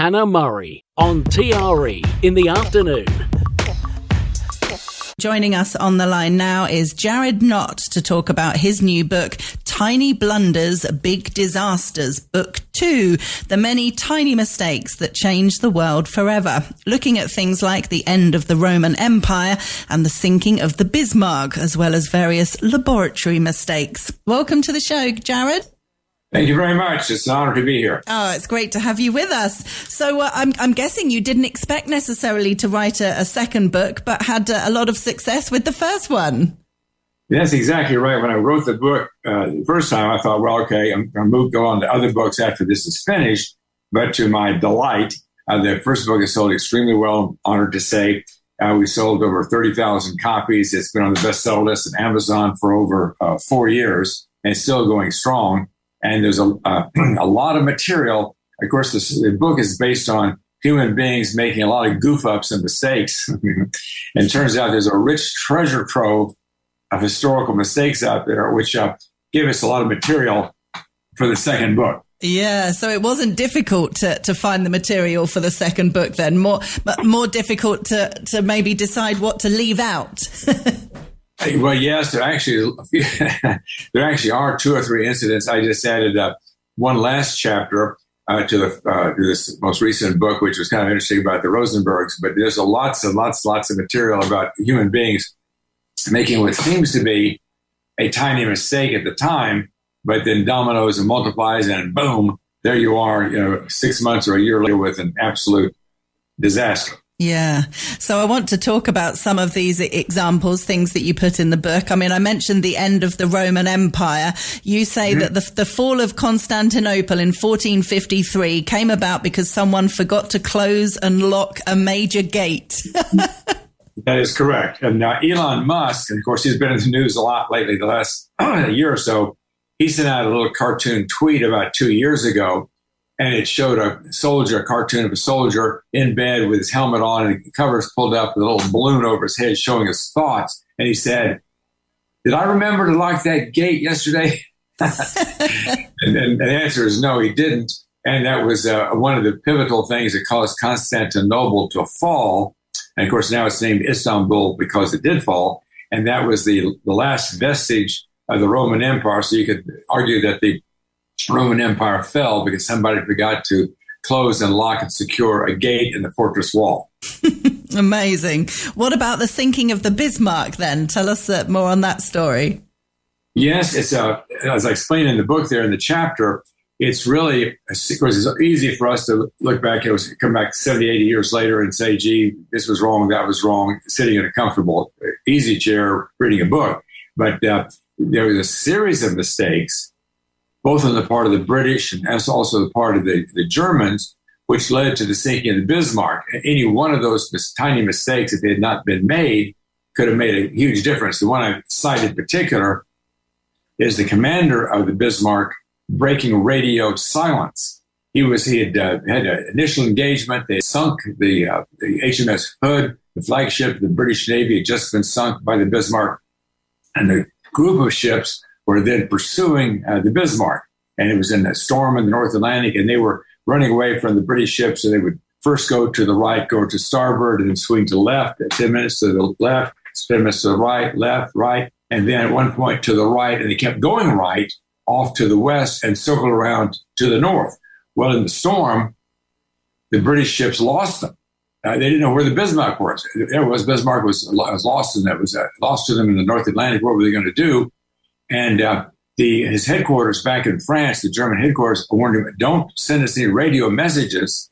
Hannah Murray on TRE in the afternoon. Joining us on the line now is Jared Knott to talk about his new book, Tiny Blunders, Big Disasters, Book 2, The Many Tiny Mistakes That Changed the World Forever, looking at things like the end of the Roman Empire and the sinking of the Bismarck, as well as various laboratory mistakes. Welcome to the show, Jared. Thank you very much. It's an honor to be here. Oh, it's great to have you with us. So I'm guessing you didn't expect necessarily to write a second book, but had a lot of success with the first one. That's exactly right. When I wrote the book the first time, I thought, well, okay, I'm going to go on to other books after this is finished. But to my delight, the first book has sold extremely well. I'm honored to say we sold over 30,000 copies. It's been on the bestseller list at Amazon for over 4 years and it's still going strong. And there's a lot of material. Of course, the book is based on human beings making a lot of goof-ups and mistakes. And it turns out there's a rich treasure trove of historical mistakes out there, which give us a lot of material for the second book. Yeah, so it wasn't difficult to find the material for the second book then, more difficult to maybe decide what to leave out. Well, yes, there actually are 2 or 3 incidents. I just added one last chapter to this most recent book, which was kind of interesting about the Rosenbergs. But there's lots of material about human beings making what seems to be a tiny mistake at the time, but then dominoes and multiplies, and boom, there you are, 6 months or a year later with an absolute disaster. Yeah. So I want to talk about some of these examples, things that you put in the book. I mean, I mentioned the end of the Roman Empire. You say that the fall of Constantinople in 1453 came about because someone forgot to close and lock a major gate. That is correct. And Elon Musk, and of course, he's been in the news a lot lately, the last year or so. He sent out a little cartoon tweet about 2 years ago. And it showed a cartoon of a soldier in bed with his helmet on and the covers pulled up with a little balloon over his head showing his thoughts. And he said, "Did I remember to lock that gate yesterday?" and the answer is no, he didn't. And that was one of the pivotal things that caused Constantinople to fall. And of course, now it's named Istanbul because it did fall. And that was the last vestige of the Roman Empire. So you could argue that the Roman Empire fell because somebody forgot to close and lock and secure a gate in the fortress wall. Amazing. What about the sinking of the Bismarck then? Tell us more on that story. Yes, it's as I explained in the book there in the chapter, it's really, of course, it's easy for us to look back, come back 70, 80 years later and say, gee, this was wrong, that was wrong, sitting in a comfortable, easy chair reading a book. But there was a series of mistakes, both on the part of the British and also the part of the Germans, which led to the sinking of the Bismarck. Any one of those tiny mistakes, if they had not been made, could have made a huge difference. The one I cite in particular is the commander of the Bismarck breaking radio silence. He had an initial engagement. They sunk the HMS Hood, the flagship of the British Navy, had just been sunk by the Bismarck, and the group of ships were then pursuing the Bismarck. And it was in a storm in the North Atlantic, and they were running away from the British ships. So they would first go to the right, go to starboard, and then swing to the left, 10 minutes to the left, 10 minutes to the right, left, right. And then at one point to the right, and they kept going right off to the west and circled around to the north. Well, in the storm, the British ships lost them. They didn't know where the Bismarck was. Bismarck was lost, and that was lost to them in the North Atlantic. What were they going to do? And his headquarters back in France, the German headquarters, warned him, don't send us any radio messages.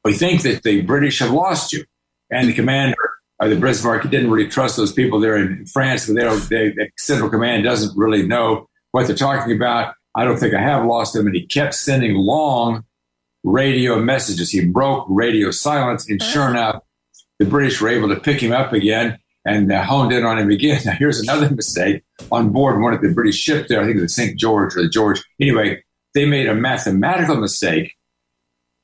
We think that the British have lost you. And the commander of the Bismarck didn't really trust those people there in France. The Central Command doesn't really know what they're talking about. I don't think I have lost them. And he kept sending long radio messages. He broke radio silence. And sure enough, the British were able to pick him up again and honed in on him again. Now, here's another mistake. On board one of the British ships there, I think it was the St. George or the George. Anyway, they made a mathematical mistake,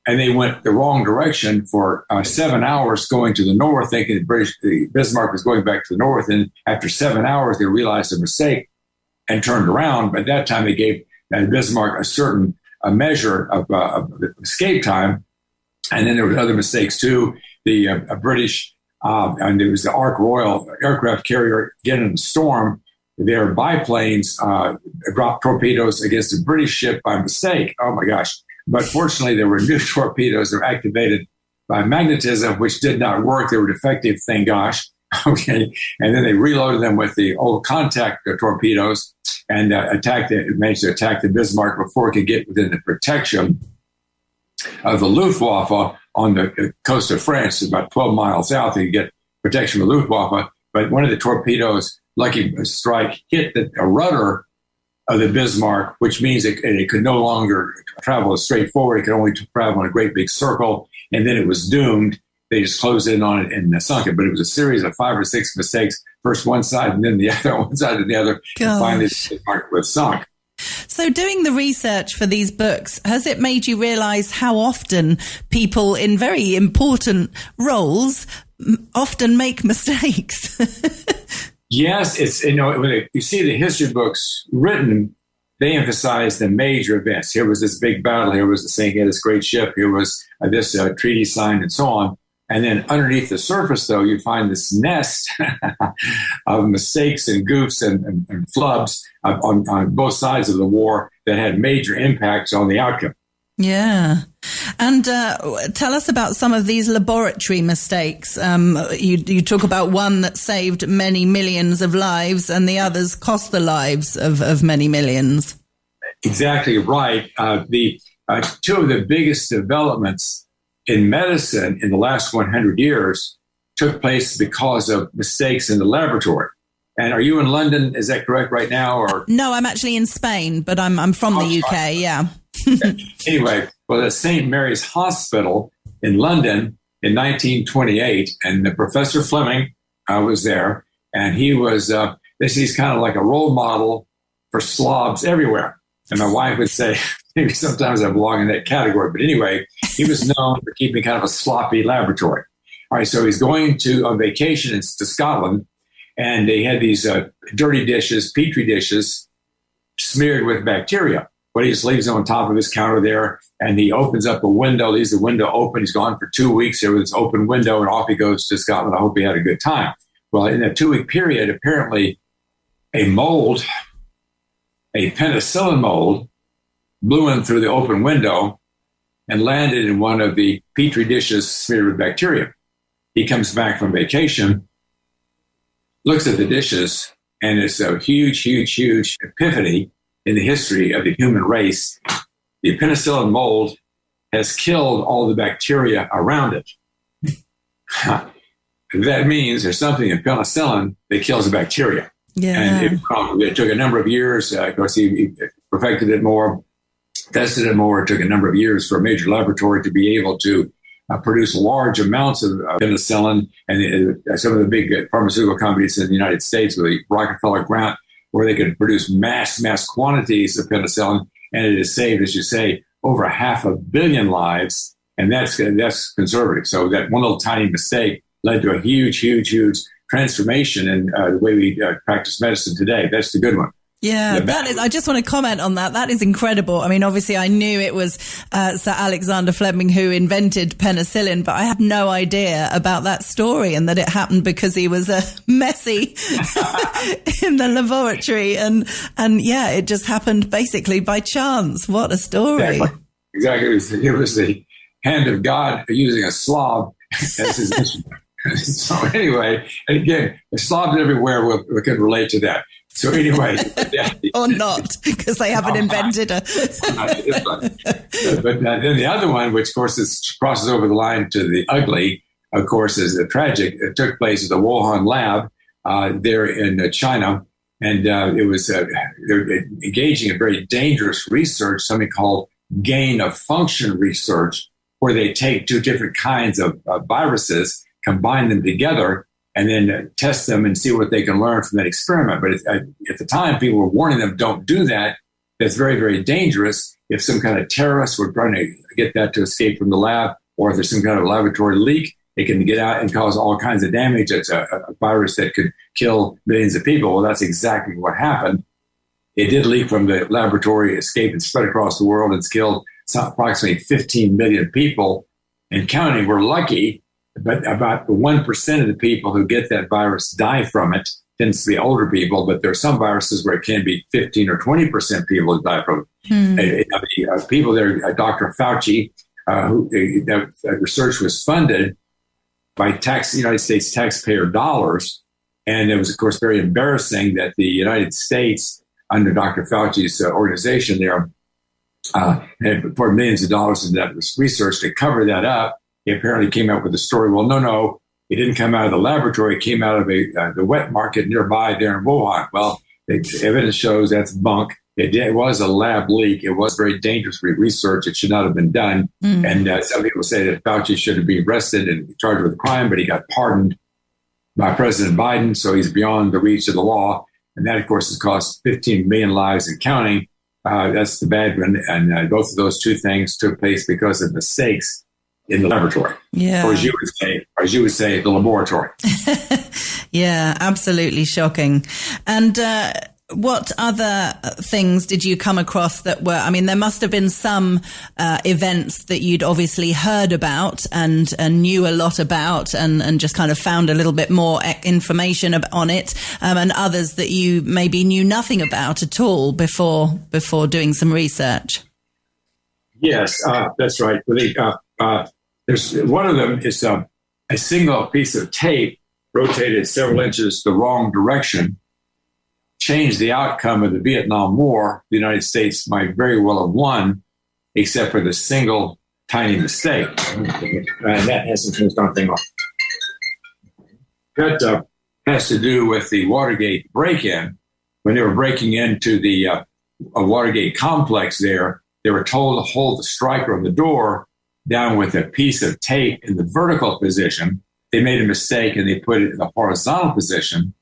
and they went the wrong direction for 7 hours going to the north, thinking the Bismarck was going back to the north. And after 7 hours, they realized the mistake and turned around. But at that time, they gave Bismarck a certain measure of escape time. And then there were other mistakes too. The British, and there was the Ark Royal aircraft carrier, again in a storm, their biplanes dropped torpedoes against a British ship by mistake. Oh my gosh. But fortunately, there were new torpedoes that were activated by magnetism, which did not work. They were defective, thank gosh. Okay. And then they reloaded them with the old contact torpedoes and managed to attack the Bismarck before it could get within the protection of the Luftwaffe on the coast of France, about 12 miles out. They could get protection of the Luftwaffe. But one of the torpedoes, lucky strike, hit a rudder of the Bismarck, which means it could no longer travel straight forward. It could only travel in a great big circle. And then it was doomed. They just closed in on it and sunk it. But it was a series of 5 or 6 mistakes. First one side and then the other, one side and the other. Gosh. And finally, the Bismarck was sunk. So doing the research for these books, has it made you realize how often people in very important roles often make mistakes? Yes, it's, when you see the history books written, they emphasize the major events. Here was this big battle. Here was the sinking of this great ship. Here was this treaty signed and so on. And then underneath the surface, though, you find this nest of mistakes and goofs and flubs on both sides of the war that had major impacts on the outcome. Yeah. And tell us about some of these laboratory mistakes. You talk about one that saved many millions of lives and the others cost the lives of many millions. Exactly right. The two of the biggest developments in medicine in the last 100 years took place because of mistakes in the laboratory. And are you in London? Is that correct right now? Or no, I'm actually in Spain, but I'm from the UK. Right. Yeah. Anyway, well, the St. Mary's Hospital in London in 1928, and the Professor Fleming was there, and he was he's kind of like a role model for slobs everywhere. And my wife would say, maybe sometimes I belong in that category. But anyway, he was known for keeping kind of a sloppy laboratory. All right, so he's going on vacation to Scotland, and they had these dirty dishes, petri dishes, smeared with bacteria. But he just leaves them on top of his counter there, and he opens up a window, leaves the window open. He's gone for 2 weeks there with this open window, and off he goes to Scotland. I hope he had a good time. Well, in that 2-week period, apparently a penicillin mold, blew in through the open window and landed in one of the petri dishes smeared with bacteria. He comes back from vacation, looks at the dishes, and it's a huge, huge, huge epiphany in the history of the human race. The penicillin mold has killed all the bacteria around it. That means there's something in penicillin that kills the bacteria. Yeah. And it took a number of years. Of course, he perfected it more, tested it more. It took a number of years for a major laboratory to be able to produce large amounts of penicillin. And some of the big pharmaceutical companies in the United States, with the Rockefeller grant, where they could produce mass quantities of penicillin. And it has saved, as you say, over 500 million lives. And that's conservative. So that one little tiny mistake led to a huge, huge, huge transformation in the way we practice medicine today. That's the good one. Yeah, that is. I just want to comment on that. That is incredible. I mean, obviously, I knew it was Sir Alexander Fleming who invented penicillin, but I had no idea about that story and that it happened because he was messy in the laboratory. And yeah, it just happened basically by chance. What a story. Exactly. It was the hand of God using a slob as his instrument. So anyway, and again, the slobs everywhere we can relate to that. So anyway. Or not, because they haven't invented it. But then the other one, which of course crosses over the line to the ugly, of course, is the tragic. It took place at the Wuhan lab there in China. And it was they're engaging in very dangerous research, something called gain of function research, where they take 2 different kinds of viruses, combine them together, and then test them and see what they can learn from that experiment. But at the time, people were warning them, don't do that. That's very, very dangerous. If some kind of terrorist were trying to get that to escape from the lab, or if there's some kind of laboratory leak, it can get out and cause all kinds of damage. It's a virus that could kill millions of people. Well, that's exactly what happened. It did leak from the laboratory, escape, and spread across the world. It's killed approximately 15 million people. and counting. We're lucky, but about 1% of the people who get that virus die from it. Tends to be older people, but there are some viruses where it can be 15 or 20% people who die from it. People there, Dr. Fauci, that research was funded by United States taxpayer dollars. And it was, of course, very embarrassing that the United States, under Dr. Fauci's organization there, had poured millions of dollars into that research to cover that up. He apparently came up with a story. Well, no, it didn't come out of the laboratory. It came out of the wet market nearby there in Wuhan. Well, the evidence shows that's bunk. It was a lab leak. It was very dangerous research. It should not have been done. And some people say that Fauci should have been arrested and charged with a crime, but he got pardoned by President Biden, so he's beyond the reach of the law. And that, of course, has cost 15 million lives and counting. That's the bad one. And both of those two things took place because of mistakes in the laboratory, or as you would say, the laboratory. Yeah, absolutely shocking. And what other things did you come across that were? I mean, there must have been some events that you'd obviously heard about and knew a lot about, and just kind of found a little bit more information on it, and others that you maybe knew nothing about at all before doing some research. Yes, that's right. There's one of them is a single piece of tape rotated several inches the wrong direction, changed the outcome of the Vietnam War. The United States might very well have won, except for the single tiny mistake. And that hasn't turned something off. That has to do with the Watergate break-in. When they were breaking into the Watergate complex there, they were told to hold the striker on the door down with a piece of tape in the vertical position. They made a mistake and they put it in the horizontal position.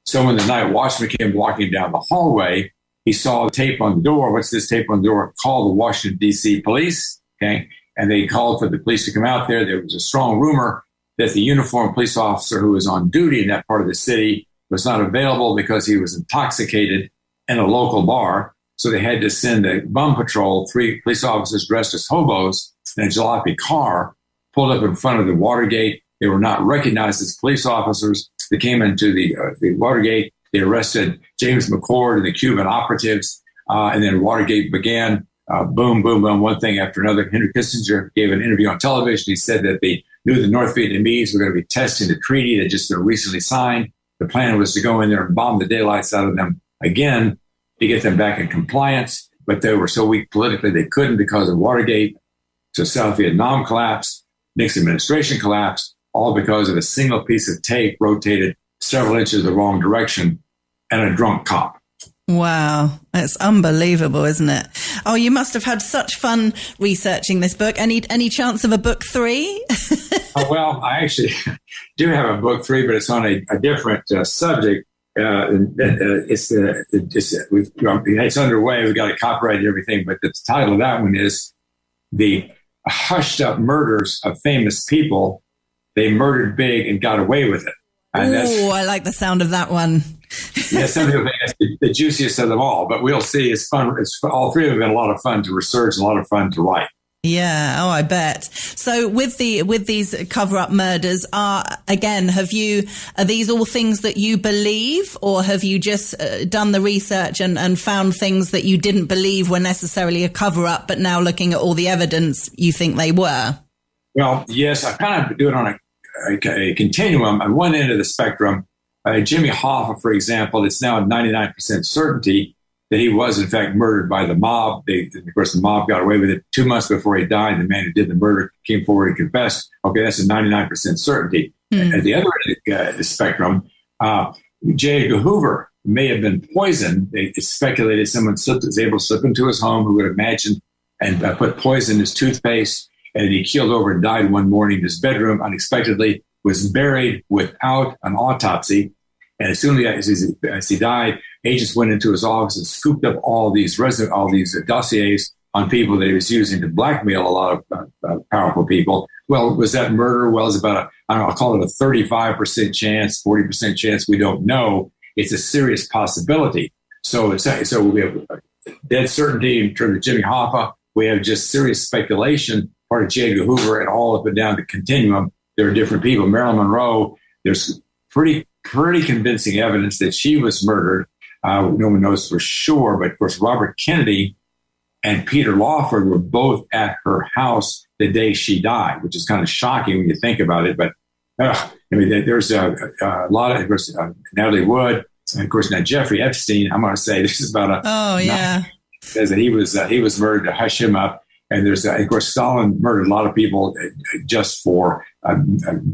So when the night watchman came walking down the hallway, he saw the tape on the door. What's this tape on the door? Call the Washington, D.C. police. Okay. And they called for the police to come out there. There was a strong rumor that the uniformed police officer who was on duty in that part of the city was not available because he was intoxicated in a local bar. So they had to send a bum patrol, 3 police officers dressed as hobos in a jalopy car, pulled up in front of the Watergate. They were not recognized as police officers. They came into the Watergate. They arrested James McCord and the Cuban operatives. And then Watergate began. Boom, boom, boom, one thing after another. Henry Kissinger gave an interview on television. He said that they knew the North Vietnamese were going to be testing the treaty that just been recently signed. The plan was to go in there and bomb the daylights out of them again to get them back in compliance. But they were so weak politically they couldn't because of Watergate. So South Vietnam collapsed. Nixon administration collapsed, all because of a single piece of tape rotated several inches the wrong direction and a drunk cop. Wow, that's unbelievable, isn't it? Oh, you must have had such fun researching this book. Any chance of a book 3? Well, I actually do have a book 3, but it's on a different subject. It's underway. We got it copyrighted and everything, but the title of that one is The Hushed Up Murders of Famous People. They murdered big and got away with it. Oh, I like the sound of that one. Yeah, some people think that's the juiciest of them all, but we'll see. It's fun. All 3 of them have been a lot of fun to research, a lot of fun to write. Yeah. Oh, I bet. So with these cover-up murders, are these all things that you believe, or have you just done the research and found things that you didn't believe were necessarily a cover-up, but now looking at all the evidence, you think they were? Well, yes, I kind of do it on a continuum. At one end of the spectrum, Jimmy Hoffa, for example, it's now 99% certainty that he was, in fact, murdered by the mob. Of course, the mob got away with it 2 months before he died. The man who did the murder came forward and confessed. Okay, that's a 99% certainty. At the other end of the spectrum, J. Edgar Hoover may have been poisoned. It's speculated someone was able to slip into his home who would imagine and put poison in his toothpaste, and he keeled over and died one morning in his bedroom unexpectedly, was buried without an autopsy. And as soon as he died, agents went into his office and scooped up all these dossiers on people that he was using to blackmail a lot of powerful people. Well, was that murder? Well, it's about I'll call it a 35% chance, 40% chance. We don't know. It's a serious possibility. So we have dead certainty in terms of Jimmy Hoffa. We have just serious speculation part of J. Edgar Hoover, and all up and down the continuum, there are different people. Marilyn Monroe, there's pretty convincing evidence that she was murdered. No one knows for sure, but of course, Robert Kennedy and Peter Lawford were both at her house the day she died, which is kind of shocking when you think about it. But there's a lot of course, Natalie Wood, and of course, now Jeffrey Epstein. I'm going to say this is about says that he was murdered to hush him up. And there's, of course, Stalin murdered a lot of people just for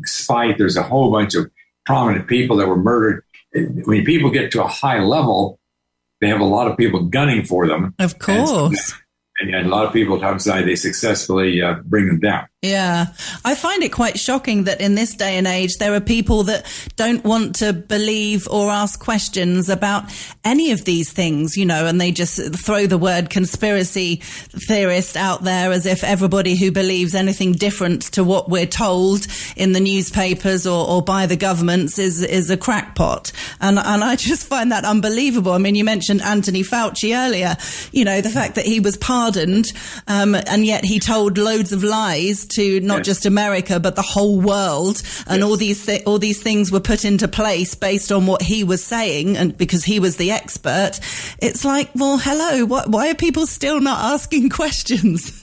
spite. There's a whole bunch of prominent people that were murdered. When people get to a high level, they have a lot of people gunning for them. Of course. And a lot of people, outside, they successfully bring them down. Yeah. I find it quite shocking that in this day and age, there are people that don't want to believe or ask questions about any of these things, and they just throw the word conspiracy theorist out there as if everybody who believes anything different to what we're told in the newspapers or by the governments is a crackpot. And I just find that unbelievable. I mean, you mentioned Anthony Fauci earlier, the fact that he was pardoned, and yet he told loads of lies to not just America, but the whole world. And all these things were put into place based on what he was saying. And because he was the expert, it's like, well, hello, why are people still not asking questions?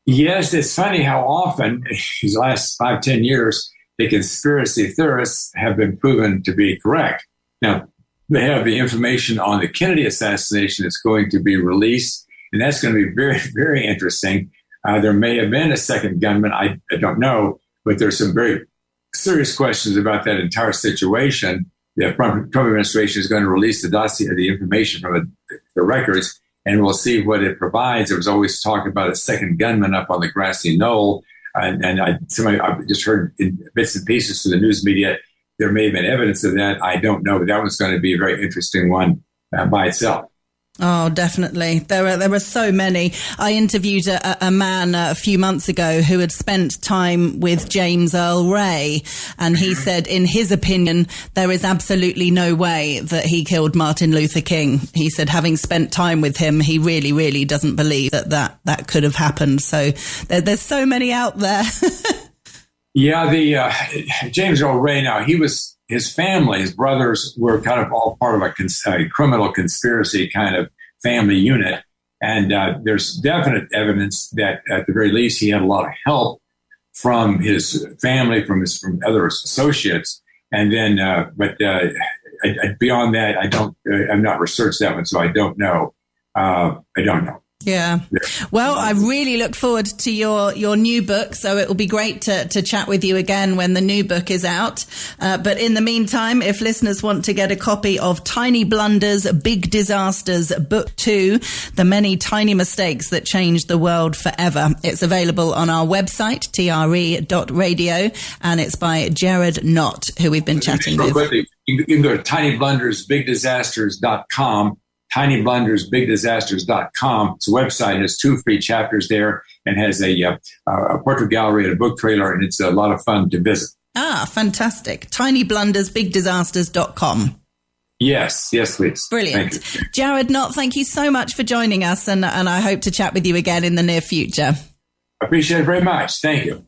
Yes, it's funny how often these last 5-10 years, the conspiracy theorists have been proven to be correct. Now, they have the information on the Kennedy assassination that's going to be released, and that's going to be very, very interesting. There may have been a second gunman. I don't know, but there's some very serious questions about that entire situation. The Trump administration is going to release the dossier, the information from the records, and we'll see what it provides. There was always talk about a second gunman up on the grassy knoll, and I just heard in bits and pieces through the news media there may have been evidence of that. I don't know, but that one's going to be a very interesting one by itself. Oh, definitely. There are so many. I interviewed a man a few months ago who had spent time with James Earl Ray, and he said, in his opinion, there is absolutely no way that he killed Martin Luther King. He said, having spent time with him, he really, really doesn't believe that could have happened. So there's so many out there. Yeah, the James Earl Ray. Now his family, his brothers, were kind of all part of a criminal conspiracy kind of family unit. And there's definite evidence that at the very least, he had a lot of help from his family, from other associates. And then, beyond that, I've not researched that one, so I don't know. I don't know. Yeah. Well, I really look forward to your new book. So it will be great to chat with you again when the new book is out. But in the meantime, if listeners want to get a copy of Tiny Blunders, Big Disasters, Book 2, The Many Tiny Mistakes That Changed the World Forever, it's available on our website, tre.radio, and it's by Jared Knott, who we've been chatting with. Quickly, you can go to tinyblundersbigdisasters.com. tinyblundersbigdisasters.com. It's a website. It has 2 free chapters there and has a portrait gallery and a book trailer, and it's a lot of fun to visit. Ah, fantastic. tinyblundersbigdisasters.com. Yes, please. Brilliant. Jared Knott, thank you so much for joining us, and I hope to chat with you again in the near future. I appreciate it very much. Thank you.